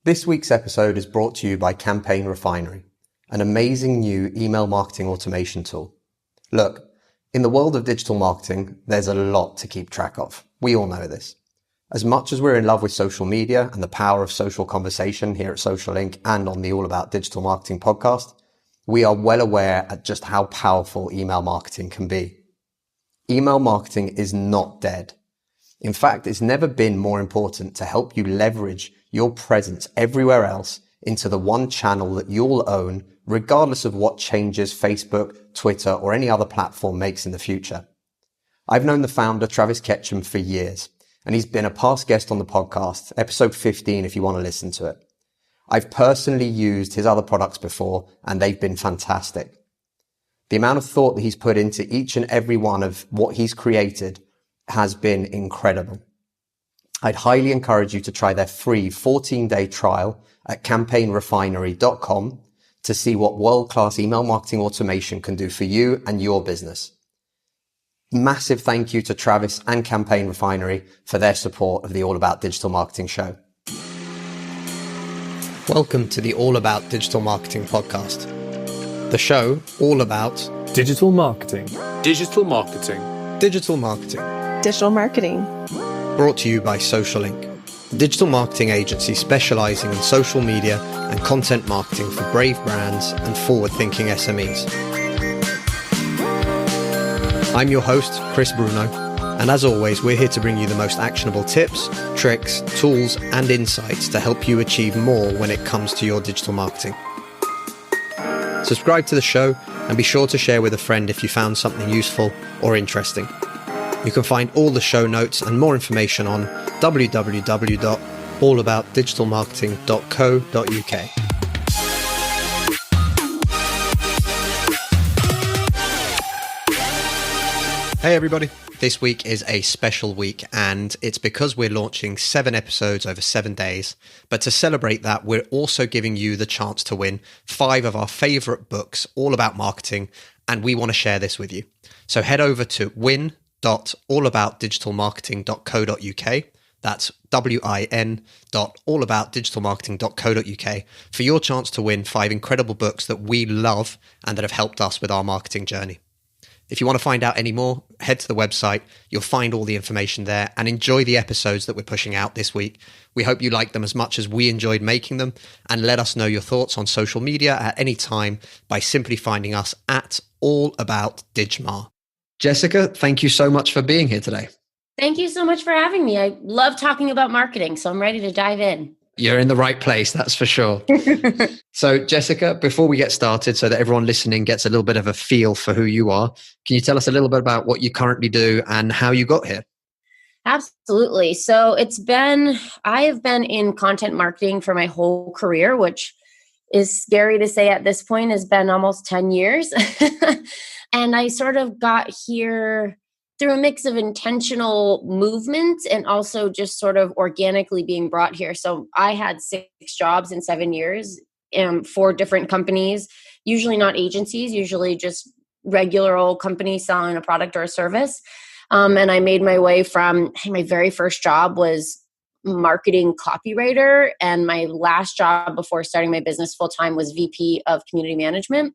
This week's episode is brought to you by Campaign Refinery, an amazing new email marketing automation tool. Look, in the world of digital marketing, there's a lot to keep track of. We all know this. As much as we're in love with social media and the power of social conversation here at Social Inc. and on the All About Digital Marketing podcast, we are well aware at just how powerful email marketing can be. Email marketing is not dead. In fact, it's never been more important to help you leverage your presence everywhere else into the one channel that you'll own, regardless of what changes Facebook, Twitter, or any other platform makes in the future. I've known the founder, Travis Ketchum, for years, and he's been a past guest on the podcast, episode 15 if you want to listen to it. I've personally used his other products before, and they've been fantastic. The amount of thought that he's put into each and every one of what he's created has been incredible. I'd highly encourage you to try their free 14-day trial at campaignrefinery.com to see what world-class email marketing automation can do for you and your business. Massive thank you to Travis and Campaign Refinery for their support of the All About Digital Marketing show. Welcome to the All About Digital Marketing podcast. The show all about digital marketing. Digital marketing. Digital marketing. Digital marketing. Brought to you by Social Inc., a digital marketing agency specializing in social media and content marketing for brave brands and forward-thinking SMEs. I'm your host, Chris Bruno, and as always, we're here to bring you the most actionable tips, tricks, tools, and insights to help you achieve more when it comes to your digital marketing. Subscribe to the show and be sure to share with a friend if you found something useful or interesting. You can find all the show notes and more information on www.allaboutdigitalmarketing.co.uk. Hey everybody, this week is a special week and it's because we're launching 7 episodes over 7 days. But to celebrate that, we're also giving you the chance to win 5 of our favorite books all about marketing, and we want to share this with you. So head over to win.allaboutdigitalmarketing.co.uk. That's win.allaboutdigitalmarketing.co.uk for your chance to win 5 incredible books that we love and that have helped us with our marketing journey. If you want to find out any more, head to the website. You'll find all the information there, and enjoy the episodes that we're pushing out this week. We hope you like them as much as we enjoyed making them, and let us know your thoughts on social media at any time by simply finding us at allaboutdigmar. Jessica, thank you so much for being here today. Thank you so much for having me. I love talking about marketing, so I'm ready to dive in. You're in the right place, that's for sure. So, Jessica, before we get started, so that everyone listening gets a little bit of a feel for who you are, can you tell us a little bit about what you currently do and how you got here? Absolutely. So I have been in content marketing for my whole career, which is scary to say at this point, has been almost 10 years. And I sort of got here through a mix of intentional movement and also just sort of organically being brought here. So I had 6 jobs in 7 years, 4 different companies, usually not agencies, usually just regular old companies selling a product or a service. And I made my way from, my very first job was marketing copywriter. And my last job before starting my business full-time was VP of community management.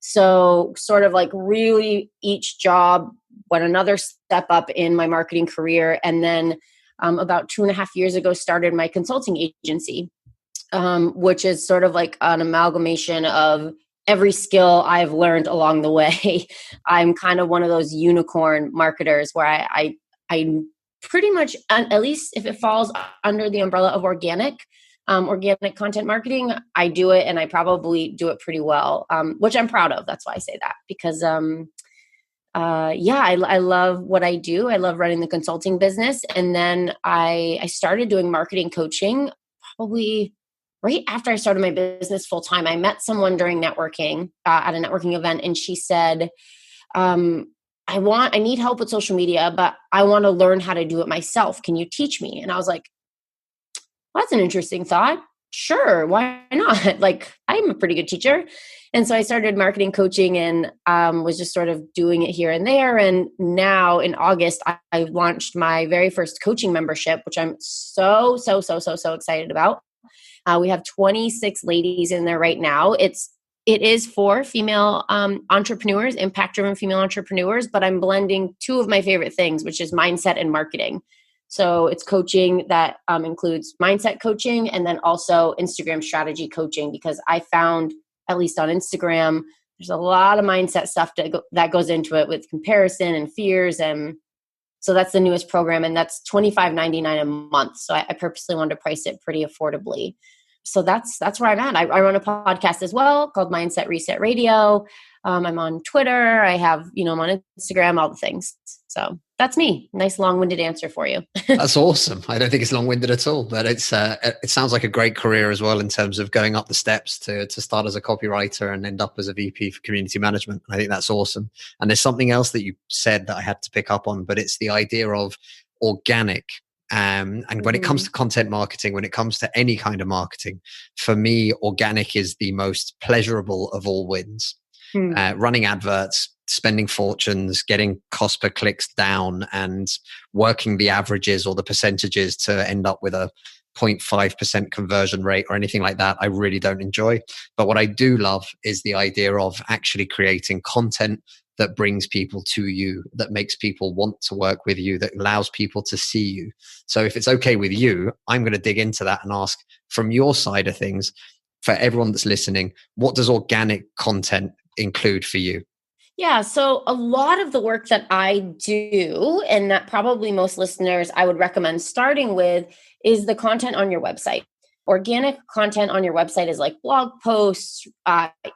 So sort of like really each job went another step up in my marketing career. And then about 2.5 years ago, started my consulting agency, which is sort of like an amalgamation of every skill I've learned along the way. I'm kind of one of those unicorn marketers where I pretty much, at least if it falls under the umbrella of organic content marketing, I do it, and I probably do it pretty well, which I'm proud of. That's why I say that, because I love what I do. I love running the consulting business. And then I started doing marketing coaching probably right after I started my business full time. I met someone during networking at a networking event, and she said, I need help with social media, but I want to learn how to do it myself. Can you teach me? And I was like, well, that's an interesting thought. Sure, why not? Like, I'm a pretty good teacher. And so I started marketing coaching and was just sort of doing it here and there. And now in August, I launched my very first coaching membership, which I'm so excited about. We have 26 ladies in there right now. It is for female entrepreneurs, impact-driven female entrepreneurs, but I'm blending two of my favorite things, which is mindset and marketing. So it's coaching that includes mindset coaching and then also Instagram strategy coaching, because I found, at least on Instagram, there's a lot of mindset stuff that goes into it with comparison and fears. And so that's the newest program, and that's $25.99 a month. So I purposely wanted to price it pretty affordably. So that's where I'm at. I run a podcast as well called Mindset Reset Radio. I'm on Twitter. I have, I'm on Instagram, all the things. So that's me. Nice long-winded answer for you. That's awesome. I don't think it's long-winded at all, but it sounds like a great career as well in terms of going up the steps to start as a copywriter and end up as a VP for community management. I think that's awesome. And there's something else that you said that I had to pick up on, but it's the idea of organic. And when it comes to content marketing, when it comes to any kind of marketing, for me, organic is the most pleasurable of all wins. Running adverts, spending fortunes, getting cost per clicks down, and working the averages or the percentages to end up with a 0.5% conversion rate or anything like that, I really don't enjoy. But what I do love is the idea of actually creating content that brings people to you, that makes people want to work with you, that allows people to see you. So if it's okay with you, I'm going to dig into that and ask, from your side of things, for everyone that's listening, what does organic content include for you? Yeah, so a lot of the work that I do, and that probably most listeners I would recommend starting with, is the content on your website. Organic content on your website is like blog posts,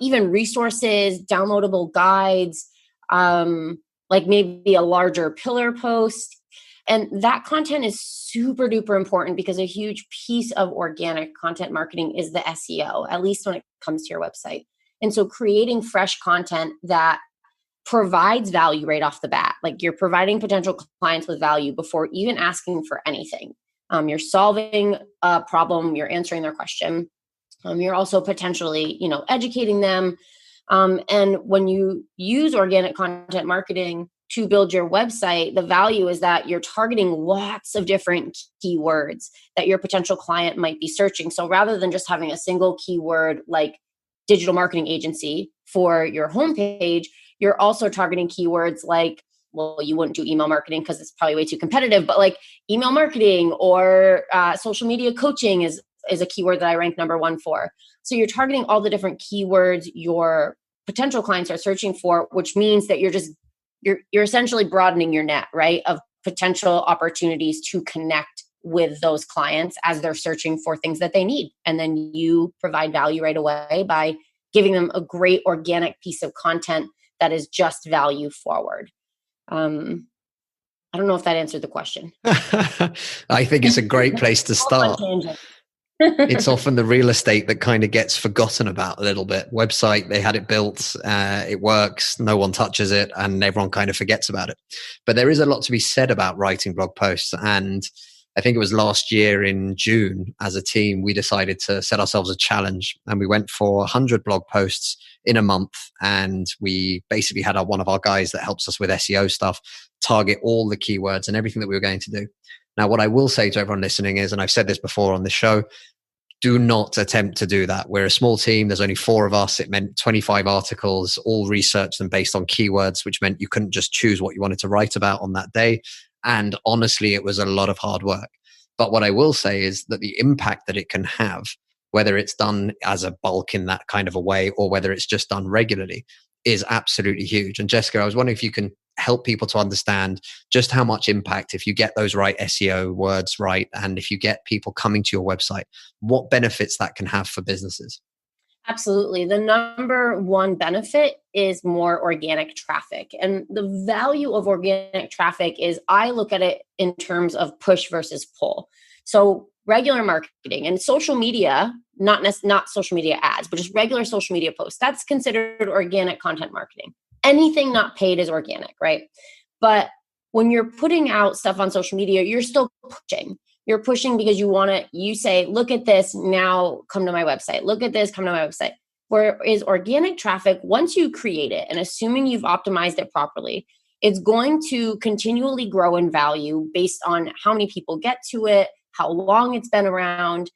even resources, downloadable guides, like maybe a larger pillar post. And that content is super duper important, because a huge piece of organic content marketing is the SEO, at least when it comes to your website. And so creating fresh content that provides value right off the bat, like you're providing potential clients with value before even asking for anything. You're solving a problem, you're answering their question. You're also potentially, educating them. And when you use organic content marketing to build your website, the value is that you're targeting lots of different keywords that your potential client might be searching. So rather than just having a single keyword like digital marketing agency for your homepage, you're also targeting keywords like, well, you wouldn't do email marketing because it's probably way too competitive, but like email marketing or social media coaching is a keyword that I rank number one for. So you're targeting all the different keywords your potential clients are searching for, which means that you're essentially broadening your net, right, of potential opportunities to connect with those clients as they're searching for things that they need. And then you provide value right away by giving them a great organic piece of content that is just value forward. I don't know if that answered the question. I think it's a great place to start. It's often the real estate that kind of gets forgotten about a little bit. Website, they had it built, it works, no one touches it, and everyone kind of forgets about it. But there is a lot to be said about writing blog posts. And I think it was last year in June, as a team, we decided to set ourselves a challenge, and we went for 100 blog posts in a month. And we basically had one of our guys that helps us with SEO stuff target all the keywords and everything that we were going to do. Now, what I will say to everyone listening is, and I've said this before on the show, do not attempt to do that. We're a small team. There's only 4 of us. It meant 25 articles, all researched and based on keywords, which meant you couldn't just choose what you wanted to write about on that day. And honestly, it was a lot of hard work. But what I will say is that the impact that it can have, whether it's done as a bulk in that kind of a way or whether it's just done regularly, is absolutely huge. And Jessica, I was wondering if you can help people to understand just how much impact, if you get those right SEO words right, and if you get people coming to your website, what benefits that can have for businesses. Absolutely. The number one benefit is more organic traffic. And the value of organic traffic is, I look at it in terms of push versus pull. So regular marketing and social media, not social media ads, but just regular social media posts, that's considered organic content marketing. Anything not paid is organic, right? But when you're putting out stuff on social media, you're still pushing. You're pushing because you say, look at this, now come to my website. Look at this, come to my website. Whereas organic traffic, once you create it, and assuming you've optimized it properly, it's going to continually grow in value based on how many people get to it, how long it's been around.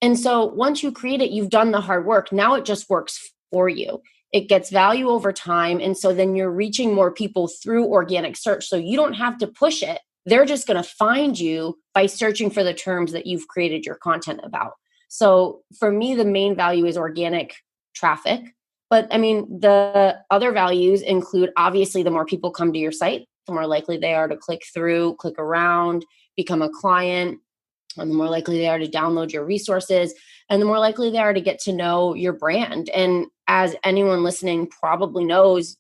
And so once you create it, you've done the hard work. Now it just works for you. It gets value over time. And so then you're reaching more people through organic search. So you don't have to push it. They're just going to find you by searching for the terms that you've created your content about. So for me, the main value is organic traffic. But I mean, the other values include, obviously, the more people come to your site, the more likely they are to click through, click around, become a client, and the more likely they are to download your resources, and the more likely they are to get to know your brand. And as anyone listening probably knows,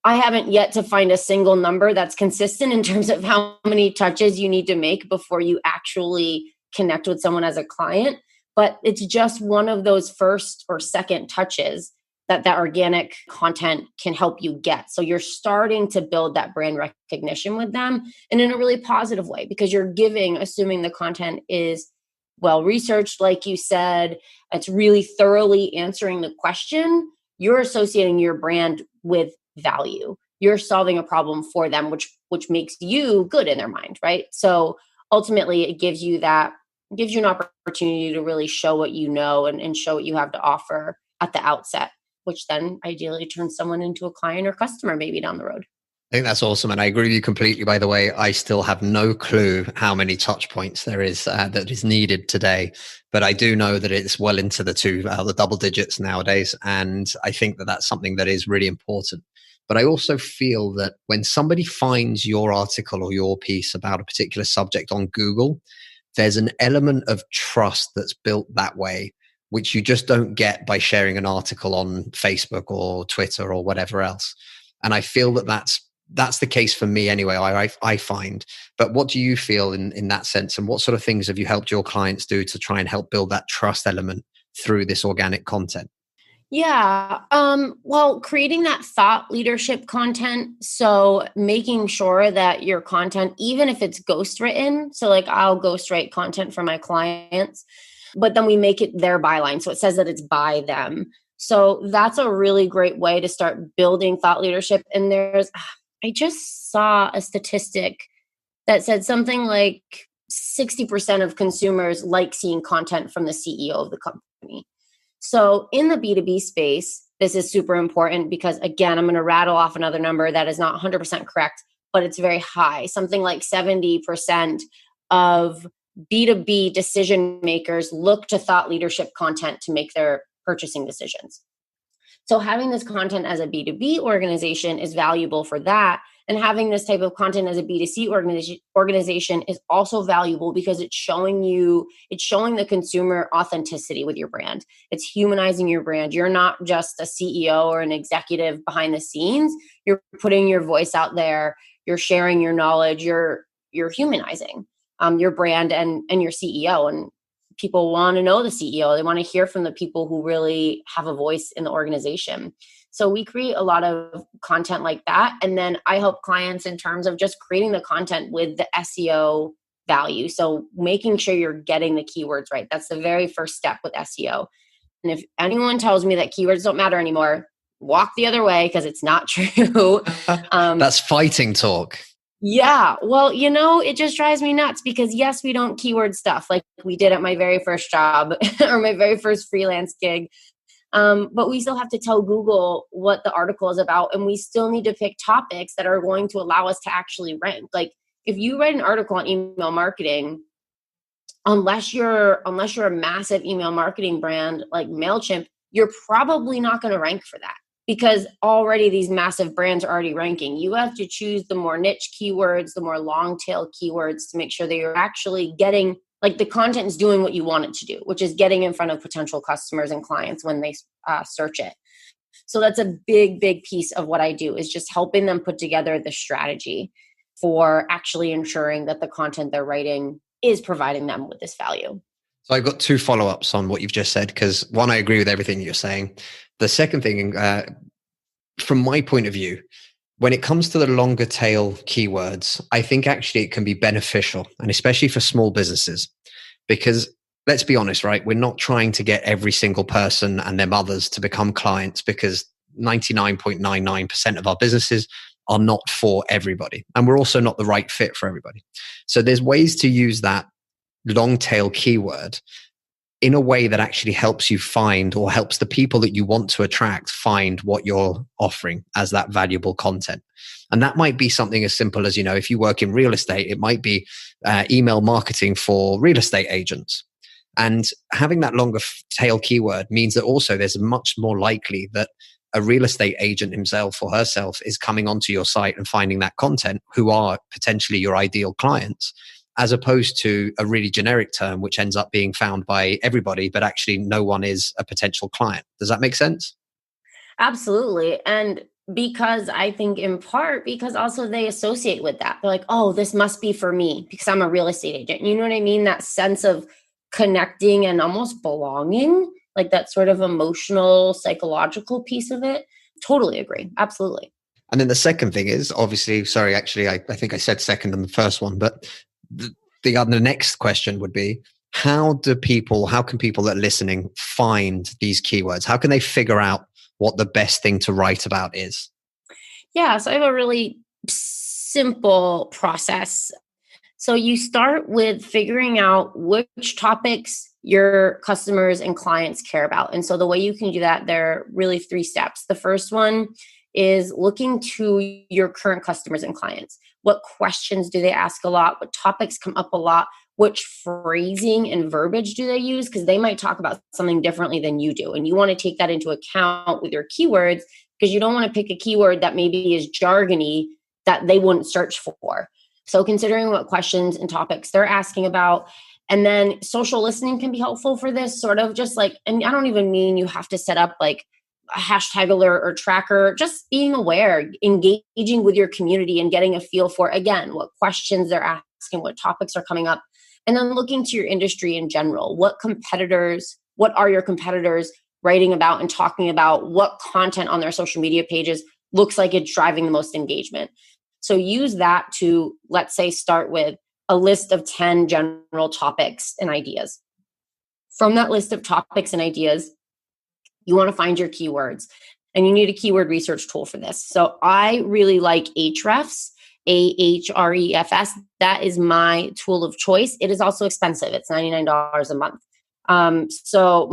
I haven't yet to find a single number that's consistent in terms of how many touches you need to make before you actually connect with someone as a client. But it's just one of those first or second touches that organic content can help you get. So you're starting to build that brand recognition with them, and in a really positive way, because you're giving, assuming the content is well researched, like you said, it's really thoroughly answering the question, you're associating your brand with value. You're solving a problem for them, which makes you good in their mind, right? So ultimately it gives you an opportunity to really show what you know and show what you have to offer at the outset, which then ideally turns someone into a client or customer maybe down the road. I think that's awesome. And I agree with you completely. By the way, I still have no clue how many touch points there is that is needed today. But I do know that it's well into the double digits nowadays. And I think that that's something that is really important. But I also feel that when somebody finds your article or your piece about a particular subject on Google, there's an element of trust that's built that way, which you just don't get by sharing an article on Facebook or Twitter or whatever else. And I feel that that's the case for me anyway, I find. But what do you feel in that sense? And what sort of things have you helped your clients do to try and help build that trust element through this organic content? Yeah. Well, creating that thought leadership content. So making sure that your content, even if it's ghostwritten, so like I'll ghostwrite content for my clients, but then we make it their byline. So it says that it's by them. So that's a really great way to start building thought leadership. And I just saw a statistic that said something like 60% of consumers like seeing content from the CEO of the company. So in the B2B space, this is super important because, again, I'm going to rattle off another number that is not 100% correct, but it's very high. Something like 70% of B2B decision makers look to thought leadership content to make their purchasing decisions. So having this content as a B2B organization is valuable for that. And having this type of content as a B2C organization is also valuable because it's showing the consumer authenticity with your brand. It's humanizing your brand. You're not just a CEO or an executive behind the scenes. You're putting your voice out there. You're sharing your knowledge. You're humanizing your brand and your CEO. And people want to know the CEO. They want to hear from the people who really have a voice in the organization. So we create a lot of content like that. And then I help clients in terms of just creating the content with the SEO value. So making sure you're getting the keywords right. That's the very first step with SEO. And if anyone tells me that keywords don't matter anymore, walk the other way because it's not true. That's fighting talk. Yeah. Well, it just drives me nuts because yes, we don't keyword stuff like we did at my very first job or my very first freelance gig. But we still have to tell Google what the article is about. And we still need to pick topics that are going to allow us to actually rank. Like if you write an article on email marketing, unless you're a massive email marketing brand like MailChimp, you're probably not going to rank for that. Because already these massive brands are already ranking. You have to choose the more niche keywords, the more long tail keywords to make sure that you're actually getting, like the content is doing what you want it to do, which is getting in front of potential customers and clients when they search it. So that's a big, big piece of what I do is just helping them put together the strategy for actually ensuring that the content they're writing is providing them with this value. So I've got two follow-ups on what you've just said, because one, I agree with everything you're saying. The second thing, from my point of view, when it comes to the longer tail keywords, I think actually it can be beneficial, and especially for small businesses, because let's be honest, right? We're not trying to get every single person and their mothers to become clients, because 99.99% of our businesses are not for everybody. And we're also not the right fit for everybody. So there's ways to use that long tail keyword in a way that actually helps you find, or helps the people that you want to attract find what you're offering as that valuable content. And that might be something as simple as, if you work in real estate, it might be email marketing for real estate agents. And having that longer tail keyword means that also there's much more likely that a real estate agent himself or herself is coming onto your site and finding that content, who are potentially your ideal clients, as opposed to a really generic term which ends up being found by everybody, but actually no one is a potential client. Does that make sense? Absolutely. And because I think in part because also they associate with that. They're like, oh, this must be for me because I'm a real estate agent. You know what I mean? That sense of connecting and almost belonging, like that sort of emotional, psychological piece of it. Totally agree. Absolutely. And then the second thing is, obviously, sorry, actually, I think I said second on the first one, but the next question would be, how can people that are listening find these keywords? How can they figure out what the best thing to write about is? Yeah, so I have a really simple process. So you start with figuring out which topics your customers and clients care about. And so the way you can do that, there are really 3 steps. The first one is looking to your current customers and clients. What questions do they ask a lot? What topics come up a lot? Which phrasing and verbiage do they use? Because they might talk about something differently than you do. And you want to take that into account with your keywords, because you don't want to pick a keyword that maybe is jargony that they wouldn't search for. So considering what questions and topics they're asking about. And then social listening can be helpful for this, sort of just like, and I don't even mean you have to set up like a hashtag alert or tracker, just being aware, engaging with your community and getting a feel for, again, what questions they're asking, what topics are coming up. And then looking to your industry in general. What are your competitors writing about and talking about? What content on their social media pages looks like it's driving the most engagement? So use that to, let's say, start with a list of 10 general topics and ideas. From that list of topics and ideas, you want to find your keywords, and you need a keyword research tool for this. So I really like Ahrefs, Ahrefs. That is my tool of choice. It is also expensive. It's $99 a month. So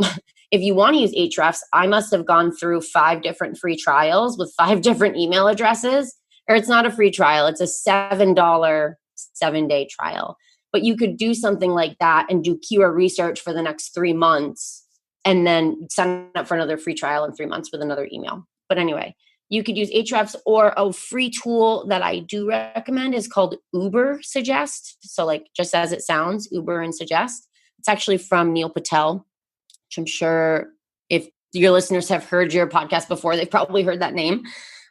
if you want to use Ahrefs, I must have gone through 5 different free trials with 5 different email addresses. Or it's not a free trial. It's a $7 7-day trial. But you could do something like that and do keyword research for the next 3 months, and then sign up for another free trial in 3 months with another email. But anyway, you could use Ahrefs, or a free tool that I do recommend is called Uber Suggest. So like just as it sounds, Uber and Suggest. It's actually from Neil Patel, which I'm sure if your listeners have heard your podcast before, they've probably heard that name.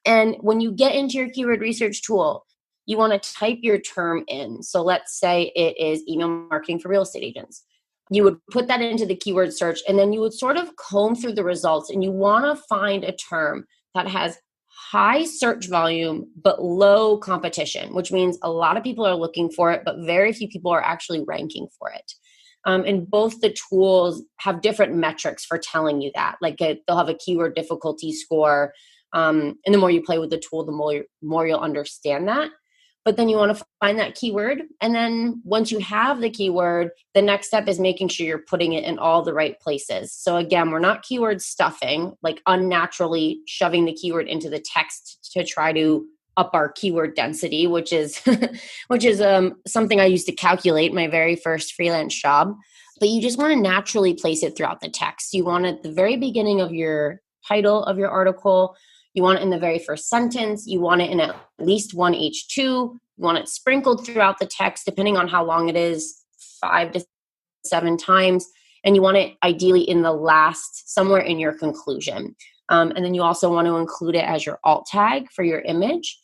And when you get into your keyword research tool, you want to type your term in. So let's say it is email marketing for real estate agents. You would put that into the keyword search, and then you would sort of comb through the results, and you want to find a term that has high search volume but low competition, which means a lot of people are looking for it, but very few people are actually ranking for it. And both the tools have different metrics for telling you that. Like they'll have a keyword difficulty score. And the more you play with the tool, the more you'll understand that. But then you want to find that keyword. And then once you have the keyword, the next step is making sure you're putting it in all the right places. So again, we're not keyword stuffing, like unnaturally shoving the keyword into the text to try to up our keyword density, which is something I used to calculate my very first freelance job. But you just want to naturally place it throughout the text. You want it at the very beginning of your title of your article. You want it in the very first sentence. You want it in at least one H2. You want it sprinkled throughout the text, depending on how long it is, 5 to 7 times. And you want it ideally in the last, somewhere in your conclusion. And then you also want to include it as your alt tag for your image.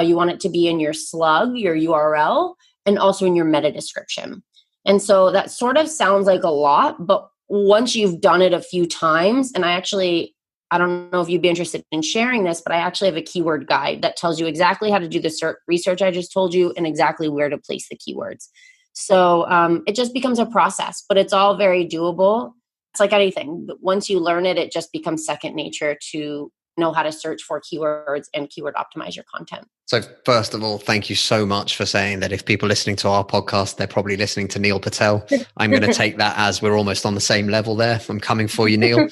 You want it to be in your slug, your URL, and also in your meta description. And so that sort of sounds like a lot, but once you've done it a few times, and I don't know if you'd be interested in sharing this, but I actually have a keyword guide that tells you exactly how to do the research I just told you and exactly where to place the keywords. So it just becomes a process, but it's all very doable. It's like anything. Once you learn it, it just becomes second nature to know how to search for keywords and keyword optimize your content. So first of all, thank you so much for saying that if people listening to our podcast, they're probably listening to Neil Patel. I'm going to take that as we're almost on the same level there. I'm coming for you, Neil.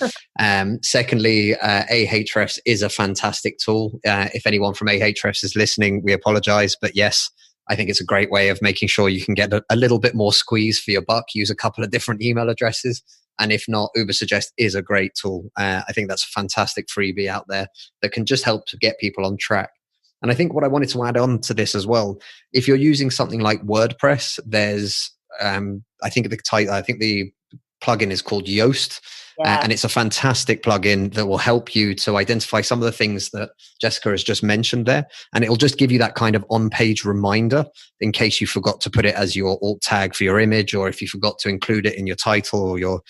Secondly, Ahrefs is a fantastic tool. If anyone from Ahrefs is listening, we apologize. But yes, I think it's a great way of making sure you can get a little bit more squeeze for your buck. Use a couple of different email addresses. And if not, Ubersuggest is a great tool. I think that's a fantastic freebie out there that can just help to get people on track. And I think what I wanted to add on to this as well, if you're using something like WordPress, there's, I think the plugin is called Yoast. Yeah. And it's a fantastic plugin that will help you to identify some of the things that Jessica has just mentioned there. And it'll just give you that kind of on-page reminder in case you forgot to put it as your alt tag for your image, or if you forgot to include it in your title or your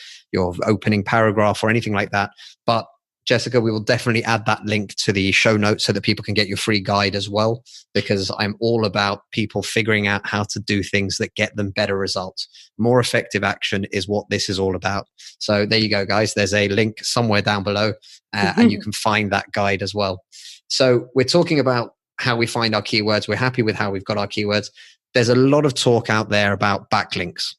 opening paragraph or anything like that. But Jessica, we will definitely add that link to the show notes so that people can get your free guide as well, because I'm all about people figuring out how to do things that get them better results. More effective action is what this is all about. So there you go, guys. There's a link somewhere down below and you can find that guide as well. So we're talking about how we find our keywords. We're happy with how we've got our keywords. There's a lot of talk out there about backlinks.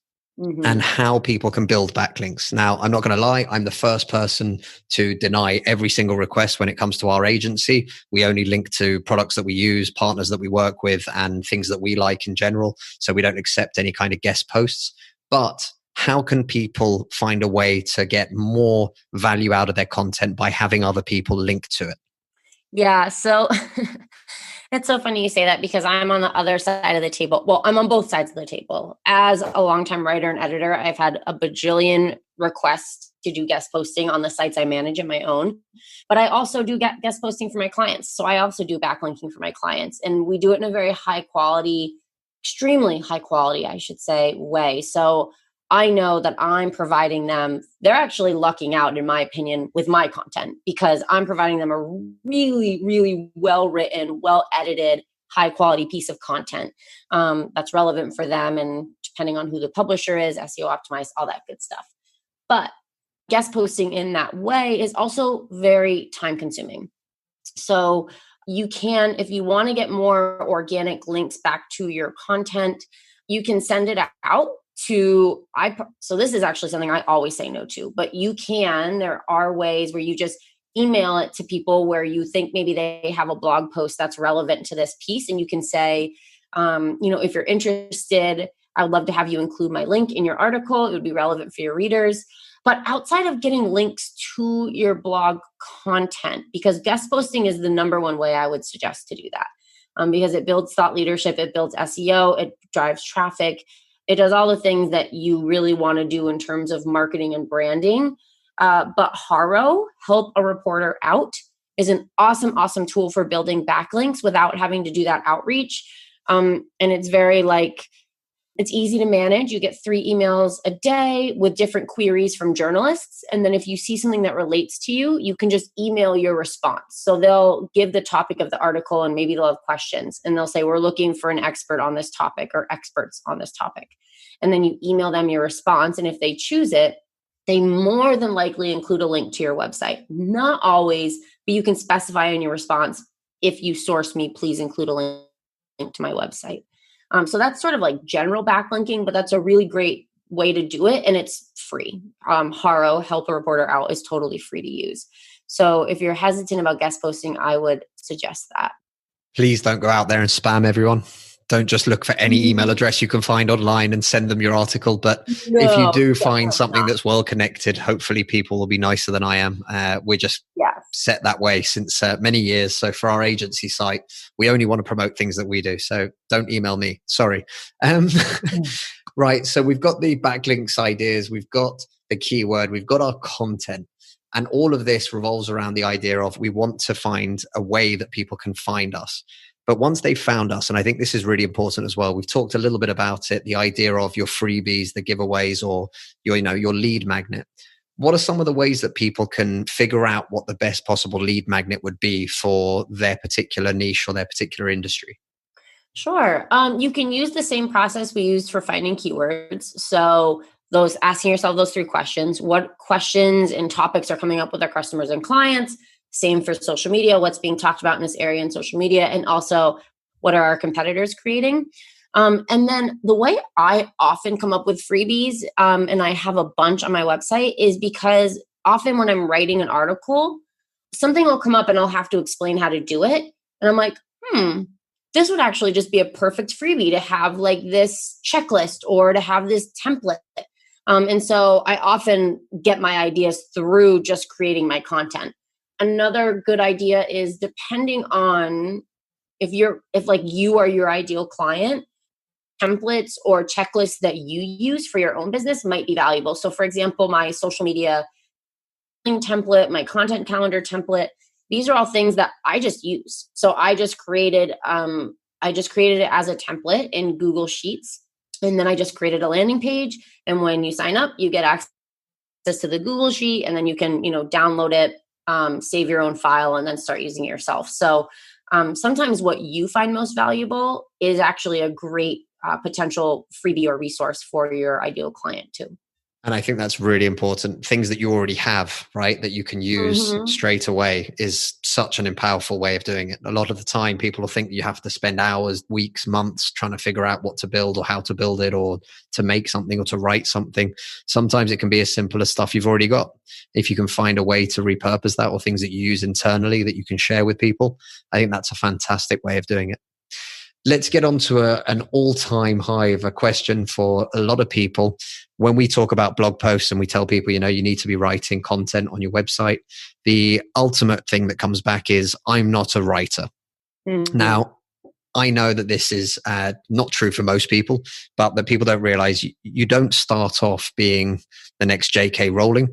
And how people can build backlinks. Now, I'm not going to lie, I'm the first person to deny every single request when it comes to our agency. We only link to products that we use, partners that we work with, and things that we like in general. So we don't accept any kind of guest posts. But how can people find a way to get more value out of their content by having other people link to it? Yeah, so it's so funny you say that, because I'm on the other side of the table. Well, I'm on both sides of the table. As a longtime writer and editor, I've had a bajillion requests to do guest posting on the sites I manage in my own. But I also do get guest posting for my clients. So I also do backlinking for my clients. And we do it in a very high quality, extremely high quality, I should say, way. So I know that I'm providing them, they're actually lucking out, in my opinion, with my content, because I'm providing them a really, really well-written, well-edited, high-quality piece of content that's relevant for them, and depending on who the publisher is, SEO optimized, all that good stuff. But guest posting in that way is also very time-consuming. So you can, if you want to get more organic links back to your content, you can send it out to, so this is actually something I always say no to, but there are ways where you just email it to people where you think maybe they have a blog post that's relevant to this piece. And you can say, if you're interested, I would love to have you include my link in your article. It would be relevant for your readers. But outside of getting links to your blog content, because guest posting is the number one way I would suggest to do that, because it builds thought leadership, it builds SEO, it drives traffic. It does all the things that you really want to do in terms of marketing and branding. But Haro, Help a Reporter Out, is an awesome, awesome tool for building backlinks without having to do that outreach. And it's it's easy to manage. You get 3 emails a day with different queries from journalists. And then if you see something that relates to you, you can just email your response. So they'll give the topic of the article and maybe they'll have questions. And they'll say, we're looking for an expert on this topic or experts on this topic. And then you email them your response. And if they choose it, they more than likely include a link to your website. Not always, but you can specify in your response, if you source me, please include a link to my website. So that's sort of like general backlinking, but that's a really great way to do it. And it's free. Haro, Help a Reporter Out, is totally free to use. So if you're hesitant about guest posting, I would suggest that. Please don't go out there and spam everyone. Don't just look for any email address you can find online and send them your article. But if you do find something that's well connected, hopefully people will be nicer than I am. We're just set that way since many years. So for our agency site, we only want to promote things that we do. So don't email me. Sorry. Right. So we've got the backlinks ideas. We've got the keyword. We've got our content. And all of this revolves around the idea of we want to find a way that people can find us. But once they've found us, and I think this is really important as well, we've talked a little bit about it, the idea of your freebies, the giveaways, or your lead magnet. What are some of the ways that people can figure out what the best possible lead magnet would be for their particular niche or their particular industry? Sure. You can use the same process we used for finding keywords. So asking yourself those 3 questions: what questions and topics are coming up with our customers and clients? Same for social media, what's being talked about in this area in social media, and also what are our competitors creating. And then the way I often come up with freebies, and I have a bunch on my website, is because often when I'm writing an article, something will come up and I'll have to explain how to do it. And I'm like, this would actually just be a perfect freebie to have like this checklist or to have this template. And so I often get my ideas through just creating my content. Another good idea is, depending on if like you are your ideal client, templates or checklists that you use for your own business might be valuable. So for example, my social media template, my content calendar template, these are all things that I just use. So I just created it as a template in Google Sheets. And then I just created a landing page. And when you sign up, you get access to the Google Sheet, and then you can, download it, save your own file, and then start using it yourself. So sometimes what you find most valuable is actually a great potential freebie or resource for your ideal client too. And I think that's really important. Things that you already have, right, that you can use straight away is such an powerful way of doing it. A lot of the time, people will think that you have to spend hours, weeks, months trying to figure out what to build or how to build it or to make something or to write something. Sometimes it can be as simple as stuff you've already got. If you can find a way to repurpose that, or things that you use internally that you can share with people, I think that's a fantastic way of doing it. Let's get on to an all-time high of a question for a lot of people. When we talk about blog posts and we tell people, you need to be writing content on your website, the ultimate thing that comes back is, I'm not a writer. Now, I know that this is not true for most people, but that people don't realize you don't start off being the next J.K. Rowling.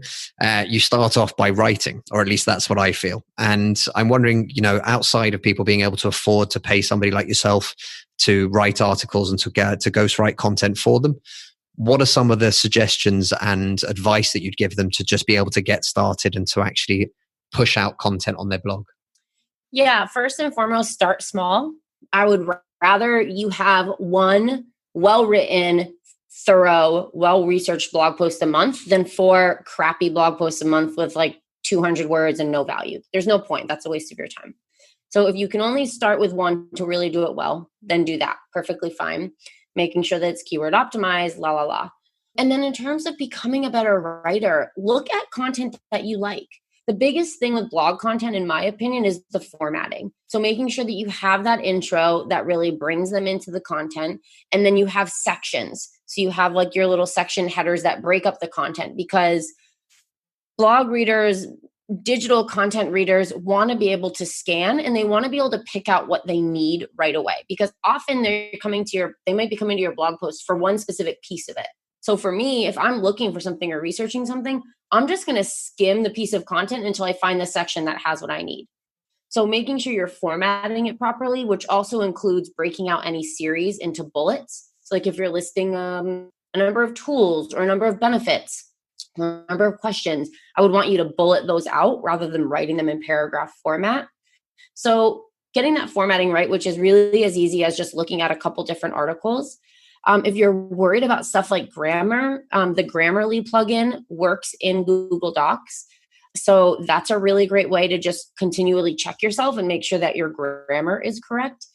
You start off by writing, or at least that's what I feel. And I'm wondering, outside of people being able to afford to pay somebody like yourself to write articles and to ghostwrite content for them, what are some of the suggestions and advice that you'd give them to just be able to get started and to actually push out content on their blog? Yeah, first and foremost, start small. I would rather you have one well-written, thorough, well-researched blog post a month than 4 crappy blog posts a month with like 200 words and no value. There's no point. That's a waste of your time. So if you can only start with one to really do it well, then do that. Perfectly fine. Making sure that it's keyword optimized, la, la, la. And then in terms of becoming a better writer, look at content that you like. The biggest thing with blog content, in my opinion, is the formatting. So making sure that you have that intro that really brings them into the content. And then you have sections. So you have like your little section headers that break up the content, because blog readers, digital content readers want to be able to scan, and they want to be able to pick out what they need right away, because often they might be coming to your blog post for one specific piece of it. So for me, if I'm looking for something or researching something, I'm just going to skim the piece of content until I find the section that has what I need. So making sure you're formatting it properly, which also includes breaking out any series into bullets. So like if you're listing a number of tools or a number of benefits, a number of questions, I would want you to bullet those out rather than writing them in paragraph format. So getting that formatting right, which is really as easy as just looking at a couple different articles. If you're worried about stuff like grammar, the Grammarly plugin works in Google Docs. So that's a really great way to just continually check yourself and make sure that your grammar is correct.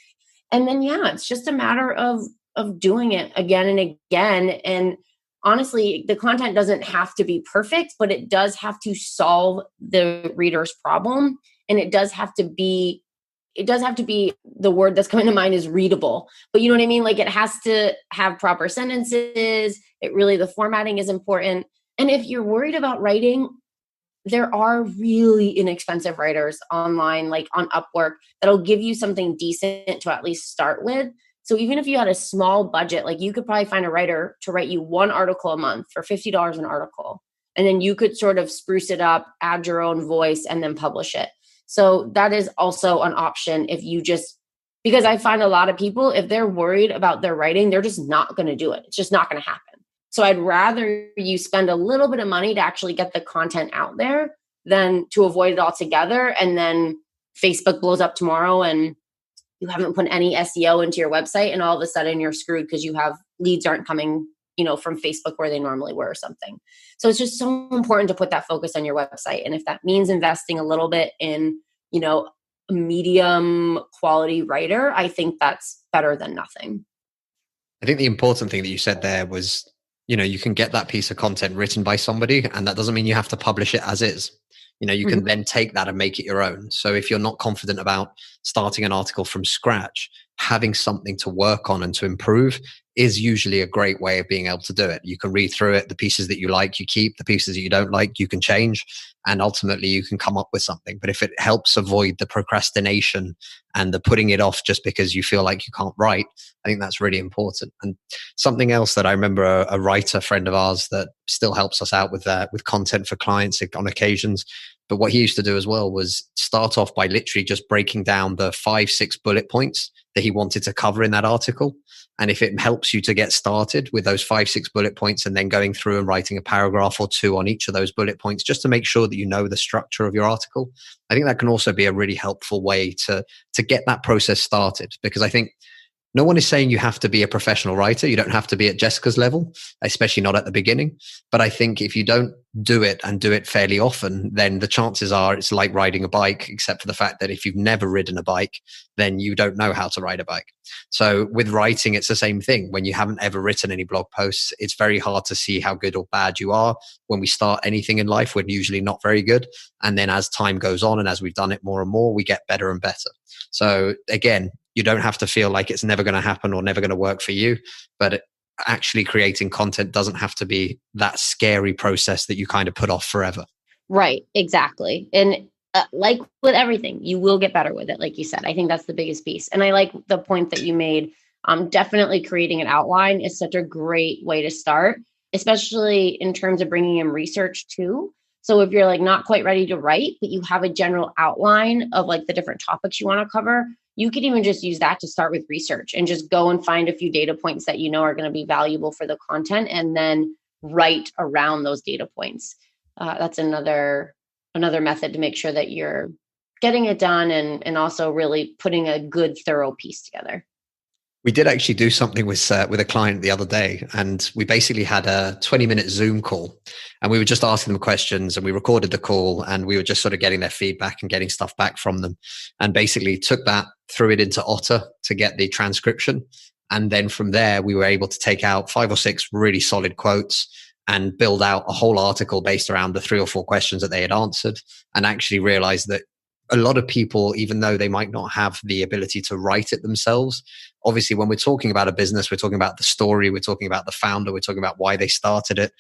And then, it's just a matter of doing it again and again. And honestly, the content doesn't have to be perfect, but it does have to solve the reader's problem. And it does have to be, the word that's coming to mind is readable, but you know what I mean? Like it has to have proper sentences. The formatting is important. And if you're worried about writing, there are really inexpensive writers online, like on Upwork, that'll give you something decent to at least start with. So even if you had a small budget, like you could probably find a writer to write you one article a month for $50 an article. And then you could sort of spruce it up, add your own voice, and then publish it. So that is also an option because I find a lot of people, if they're worried about their writing, they're just not going to do it. It's just not going to happen. So I'd rather you spend a little bit of money to actually get the content out there than to avoid it altogether. And then Facebook blows up tomorrow and you haven't put any SEO into your website, and all of a sudden you're screwed because leads aren't coming from Facebook where they normally were or something. So it's just so important to put that focus on your website. And if that means investing a little bit in, a medium quality writer, I think that's better than nothing. I think the important thing that you said there was, you can get that piece of content written by somebody, and that doesn't mean you have to publish it as is. You Mhm. can then take that and make it your own. So if you're not confident about starting an article from scratch, having something to work on and to improve is usually a great way of being able to do it. You can read through it. The pieces that you like, you keep. The pieces that you don't like, you can change. And ultimately, you can come up with something. But if it helps avoid the procrastination and the putting it off just because you feel like you can't write, I think that's really important. And something else that I remember a writer friend of ours that still helps us out with content for clients on occasions. But what he used to do as well was start off by literally just breaking down the 5-6 bullet points that he wanted to cover in that article. And if it helps you to get started with those 5-6 bullet points and then going through and writing a paragraph or two on each of those bullet points, just to make sure that you know the structure of your article, I think that can also be a really helpful way to get that process started. Because I think no one is saying you have to be a professional writer. You don't have to be at Jessica's level, especially not at the beginning. But I think if you don't do it and do it fairly often, then the chances are it's like riding a bike, except for the fact that if you've never ridden a bike, then you don't know how to ride a bike. So with writing, it's the same thing. When you haven't ever written any blog posts, it's very hard to see how good or bad you are. When we start anything in life, we're usually not very good. And then as time goes on and as we've done it more and more, we get better and better. So again, you don't have to feel like it's never going to happen or never going to work for you, but actually creating content doesn't have to be that scary process that you kind of put off forever. Right, exactly. And like with everything, you will get better with it. Like you said, I think that's the biggest piece. And I like the point that you made. Definitely creating an outline is such a great way to start, especially in terms of bringing in research too. So if you're like not quite ready to write, but you have a general outline of like the different topics you want to cover, you could even just use that to start with research and just go and find a few data points that you know are going to be valuable for the content and then write around those data points. That's another method to make sure that you're getting it done and also really putting a good thorough piece together. We did actually do something with a client the other day, and we basically had a 20-minute Zoom call, and we were just asking them questions, and we recorded the call, and we were just sort of getting their feedback and getting stuff back from them, and basically took that, threw it into Otter to get the transcription, and then from there we were able to take out 5 or 6 really solid quotes and build out a whole article based around the 3 or 4 questions that they had answered, and actually realized that a lot of people, even though they might not have the ability to write it themselves, obviously when we're talking about a business, we're talking about the story, we're talking about the founder, we're talking about why they started it,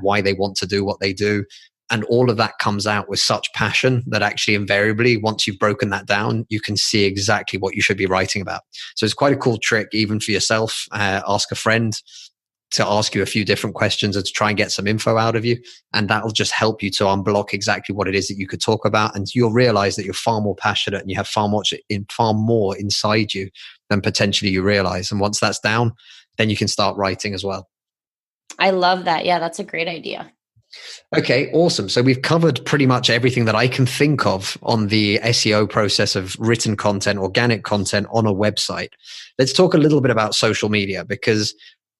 why they want to do what they do. And all of that comes out with such passion that actually invariably, once you've broken that down, you can see exactly what you should be writing about. So it's quite a cool trick, even for yourself. Ask a friend to ask you a few different questions and to try and get some info out of you. And that'll just help you to unblock exactly what it is that you could talk about. And you'll realize that you're far more passionate and you have far more inside you than potentially you realize. And once that's down, then you can start writing as well. I love that. Yeah, that's a great idea. Okay, awesome. So we've covered pretty much everything that I can think of on the SEO process of written content, organic content on a website. Let's talk a little bit about social media, because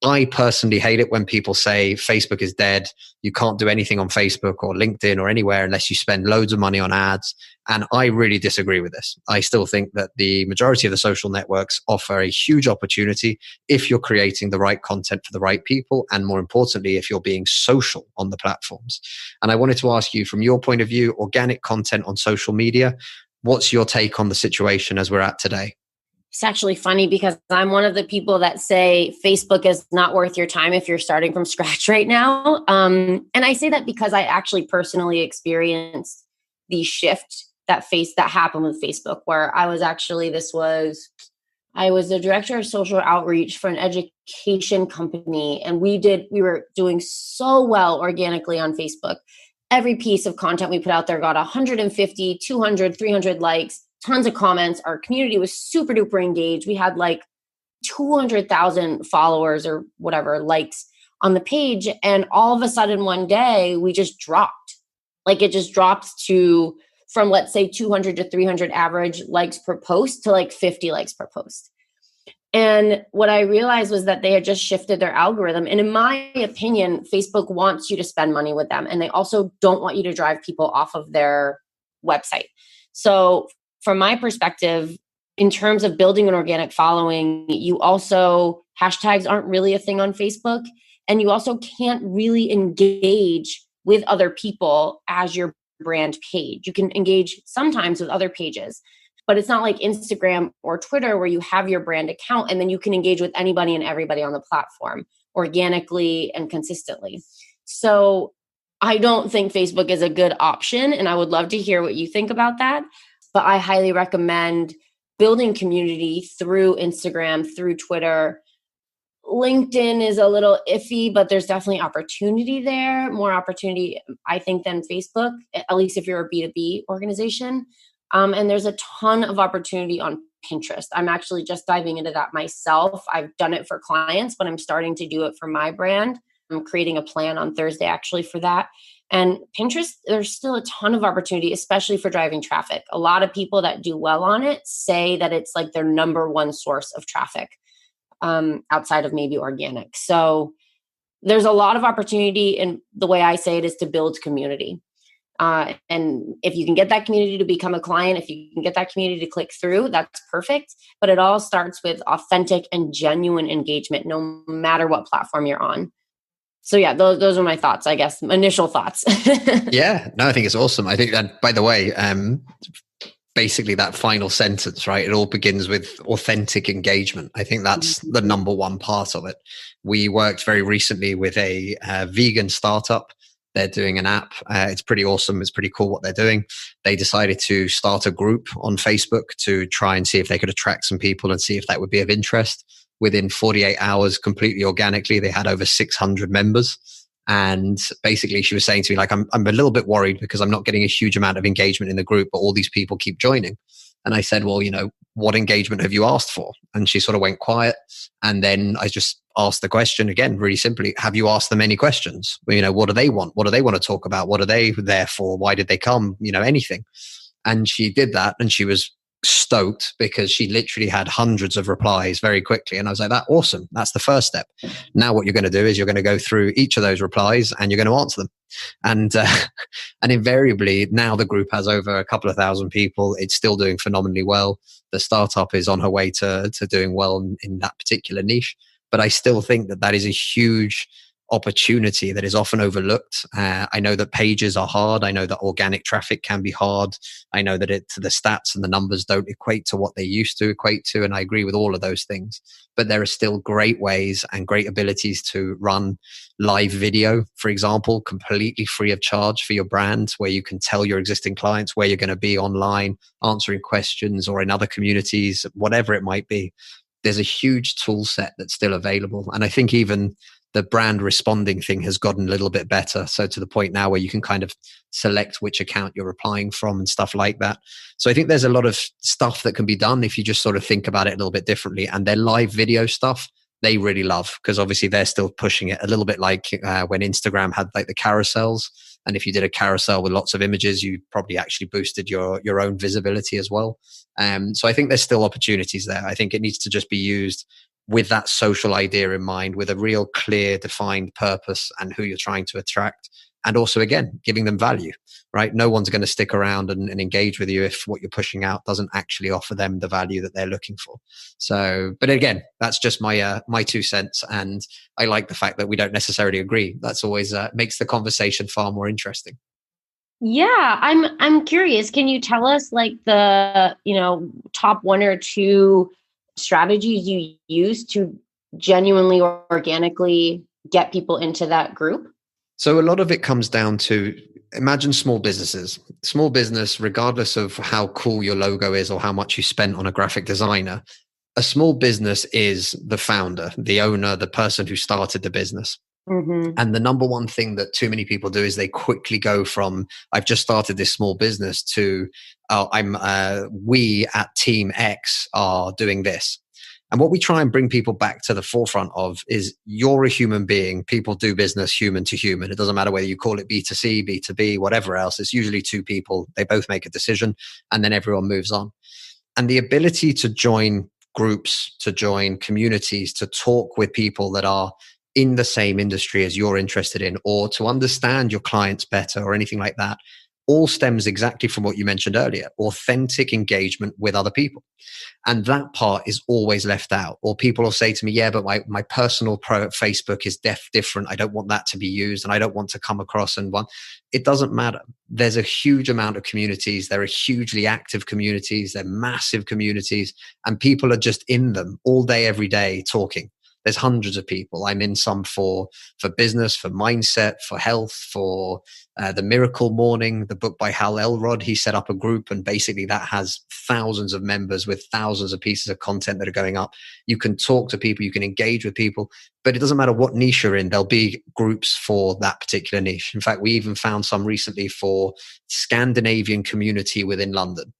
I personally hate it when people say Facebook is dead. You can't do anything on Facebook or LinkedIn or anywhere unless you spend loads of money on ads. And I really disagree with this. I still think that the majority of the social networks offer a huge opportunity if you're creating the right content for the right people. And more importantly, if you're being social on the platforms. And I wanted to ask you, from your point of view, organic content on social media, what's your take on the situation as we're at today? It's actually funny because I'm one of the people that say Facebook is not worth your time if you're starting from scratch right now. And I say that because I actually personally experienced the shift that happened with Facebook, where I was the director of social outreach for an education company. And we were doing so well organically on Facebook. Every piece of content we put out there got 150, 200, 300 likes. Tons of comments. Our community was super duper engaged. We had like 200,000 followers or whatever likes on the page. And all of a sudden one day we just dropped. Like it just dropped from let's say 200 to 300 average likes per post to like 50 likes per post. And what I realized was that they had just shifted their algorithm. And in my opinion, Facebook wants you to spend money with them. And they also don't want you to drive people off of their website. So, from my perspective, in terms of building an organic following, you also, hashtags aren't really a thing on Facebook. And you also can't really engage with other people as your brand page. You can engage sometimes with other pages, but it's not like Instagram or Twitter where you have your brand account and then you can engage with anybody and everybody on the platform organically and consistently. So I don't think Facebook is a good option, and I would love to hear what you think about that. But I highly recommend building community through Instagram, through Twitter. LinkedIn is a little iffy, but there's definitely opportunity there, more opportunity, I think, than Facebook, at least if you're a B2B organization. And there's a ton of opportunity on Pinterest. I'm actually just diving into that myself. I've done it for clients, but I'm starting to do it for my brand. I'm creating a plan on Thursday actually for that. And Pinterest, there's still a ton of opportunity, especially for driving traffic. A lot of people that do well on it say that it's like their number one source of traffic, outside of maybe organic. So there's a lot of opportunity. And the way I say it is to build community. And if you can get that community to become a client, if you can get that community to click through, that's perfect. But it all starts with authentic and genuine engagement, no matter what platform you're on. So yeah, those are my thoughts, I guess, initial thoughts. Yeah, no, I think it's awesome. I think that, by the way, basically that final sentence, right? It all begins with authentic engagement. I think that's the number one part of it. We worked very recently with a vegan startup. They're doing an app. It's pretty awesome. It's pretty cool what they're doing. They decided to start a group on Facebook to try and see if they could attract some people and see if that would be of interest. Within 48 hours, completely organically, they had over 600 members. And basically she was saying to me, like, I'm a little bit worried because I'm not getting a huge amount of engagement in the group, but all these people keep joining. And I said, well, what engagement have you asked for? And she sort of went quiet. And then I just asked the question again, really simply, have you asked them any questions? What do they want? What do they want to talk about? What are they there for? Why did they come? Anything. And she did that, and she was stoked because she literally had hundreds of replies very quickly. And I was like, that's awesome. That's the first step. Now what you're going to do is you're going to go through each of those replies and you're going to answer them. And and invariably now the group has over a couple of thousand people. It's still doing phenomenally well. The startup is on her way to doing well in that particular niche. But I still think that is a huge opportunity that is often overlooked. I know that pages are hard. I know that organic traffic can be hard. I know that the stats and the numbers don't equate to what they used to equate to. And I agree with all of those things. But there are still great ways and great abilities to run live video, for example, completely free of charge for your brand, where you can tell your existing clients where you're going to be online, answering questions, or in other communities, whatever it might be. There's a huge tool set that's still available. And I think even the brand responding thing has gotten a little bit better. So to the point now where you can kind of select which account you're replying from and stuff like that. So I think there's a lot of stuff that can be done if you just sort of think about it a little bit differently. And their live video stuff, they really love, because obviously they're still pushing it a little bit like when Instagram had like the carousels. And if you did a carousel with lots of images, you probably actually boosted your own visibility as well. So I think there's still opportunities there. I think it needs to just be used with that social idea in mind, with a real clear, defined purpose and who you're trying to attract. And also, again, giving them value, right? No one's going to stick around and engage with you if what you're pushing out doesn't actually offer them the value that they're looking for. So, but again, that's just my 2 cents. And I like the fact that we don't necessarily agree. That's always makes the conversation far more interesting. Yeah, I'm curious. Can you tell us like the, top 1 or 2 strategies you use to genuinely or organically get people into that group? So a lot of it comes down to, imagine small businesses. Small business, regardless of how cool your logo is or how much you spent on a graphic designer, a small business is the founder, the owner, the person who started the business. Mm-hmm. And the number one thing that too many people do is they quickly go from, I've just started this small business, to we at Team X are doing this. And what we try and bring people back to the forefront of is, you're a human being. People do business human to human. It doesn't matter whether you call it B2C, B2B, whatever else. It's usually 2 people. They both make a decision and then everyone moves on. And the ability to join groups to join, communities to talk with people that are in the same industry as you're interested in, or to understand your clients better or anything like that, all stems exactly from what you mentioned earlier, authentic engagement with other people. And that part is always left out. Or people will say to me, yeah, but my personal Facebook is different. I don't want that to be used, and I don't want to come across and one. It doesn't matter. There's a huge amount of communities. There are hugely active communities. They're massive communities, and people are just in them all day, every day talking. There's hundreds of people. I'm in some for business, for mindset, for health, for the Miracle Morning, the book by Hal Elrod. He set up a group, and basically that has thousands of members with thousands of pieces of content that are going up. You can talk to people, you can engage with people, but it doesn't matter what niche you're in. There'll be groups for that particular niche. In fact, we even found some recently for Scandinavian community within London,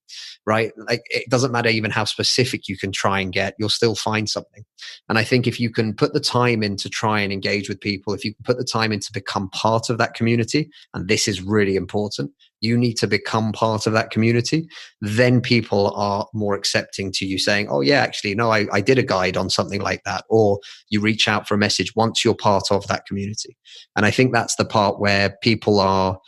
right? Like, it doesn't matter even how specific you can try and get, you'll still find something. And I think if you can put the time in to try and engage with people, if you can put the time in to become part of that community, and this is really important, you need to become part of that community, then people are more accepting to you saying, oh yeah, actually, no, I did a guide on something like that. Or you reach out for a message once you're part of that community. And I think that's the part where people are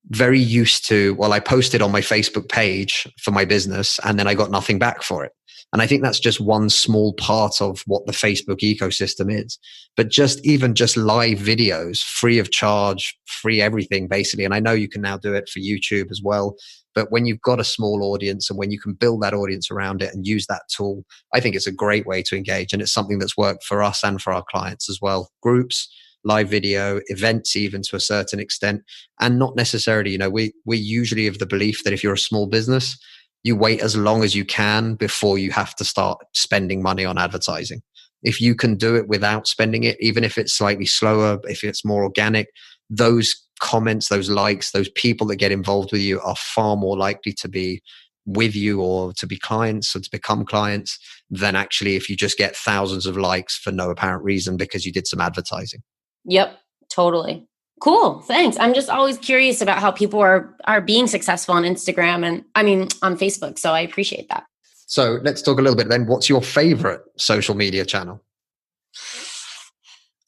very used to, well, I posted on my Facebook page for my business and then I got nothing back for it. And I think that's just one small part of what the Facebook ecosystem is. But just live videos, free of charge, free everything basically. And I know you can now do it for YouTube as well. But when you've got a small audience and when you can build that audience around it and use that tool, I think it's a great way to engage. And it's something that's worked for us and for our clients as well. Groups, live video, events, even to a certain extent, and not necessarily, we're usually of the belief that if you're a small business, you wait as long as you can before you have to start spending money on advertising. If you can do it without spending it, even if it's slightly slower, if it's more organic, those comments, those likes, those people that get involved with you are far more likely to be with you or to be clients or to become clients than actually if you just get thousands of likes for no apparent reason because you did some advertising. Yep, totally. Cool. Thanks. I'm just always curious about how people are being successful on Instagram and on Facebook. So I appreciate that. So let's talk a little bit then. What's your favorite social media channel?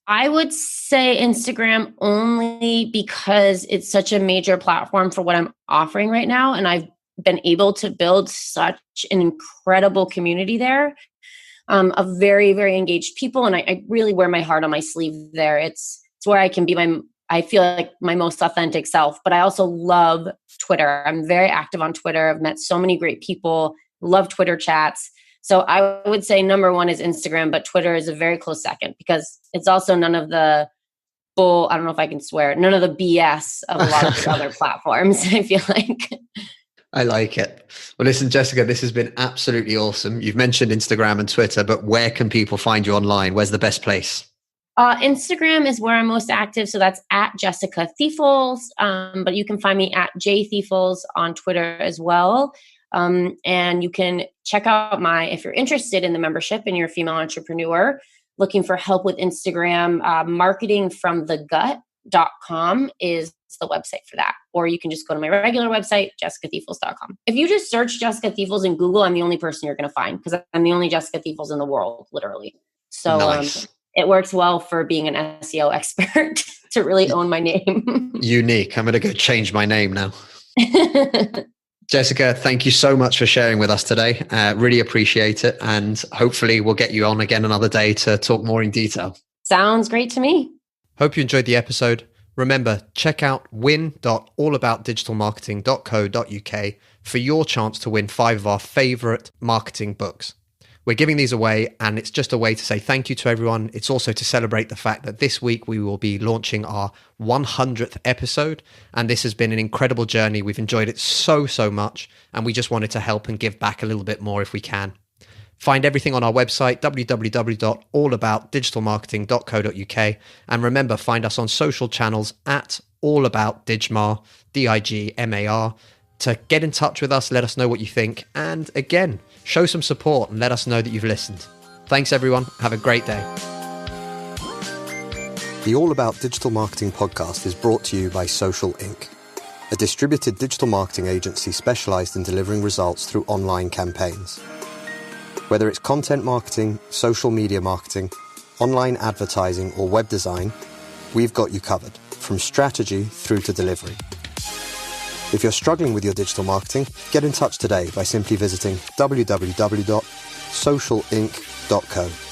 I would say Instagram only because it's such a major platform for what I'm offering right now. And I've been able to build such an incredible community there of very, very engaged people. And I really wear my heart on my sleeve there. It's where I can be I feel like my most authentic self, but I also love Twitter. I'm very active on Twitter. I've met so many great people, love Twitter chats. So I would say number one is Instagram, but Twitter is a very close second because it's also none of the I don't know if I can swear, none of the BS of a lot of the other platforms, I feel like. I like it. Well, listen, Jessica, this has been absolutely awesome. You've mentioned Instagram and Twitter, but where can people find you online? Where's the best place? Instagram is where I'm most active. So that's at Jessica Thiefels. But you can find me at JThiefels on Twitter as well. And you can check out if you're interested in the membership and you're a female entrepreneur looking for help with Instagram, marketingfromthegut.com is the website for that. Or you can just go to my regular website, jessicathiefels.com. If you just search Jessica Thiefels in Google, I'm the only person you're going to find because I'm the only Jessica Thiefels in the world, literally. So nice. It works well for being an SEO expert to really own my name. Unique. I'm going to go change my name now. Jessica, thank you so much for sharing with us today. Really appreciate it. And hopefully we'll get you on again another day to talk more in detail. Sounds great to me. Hope you enjoyed the episode. Remember, check out win.allaboutdigitalmarketing.co.uk for your chance to win 5 of our favorite marketing books. We're giving these away, and it's just a way to say thank you to everyone. It's also to celebrate the fact that this week we will be launching our 100th episode, and this has been an incredible journey. We've enjoyed it so much, and we just wanted to help and give back a little bit more if we can. Find everything on our website, www.allaboutdigitalmarketing.co.uk, and remember, find us on social channels at allaboutdigmar, DIGMAR, to get in touch with us, let us know what you think, and again, show some support and let us know that you've listened. Thanks everyone. Have a great day. The All About Digital Marketing podcast is brought to you by Social Inc., a distributed digital marketing agency specialized in delivering results through online campaigns. Whether it's content marketing, social media marketing, online advertising, or web design, we've got you covered, from strategy through to delivery. If you're struggling with your digital marketing, get in touch today by simply visiting www.socialinc.co.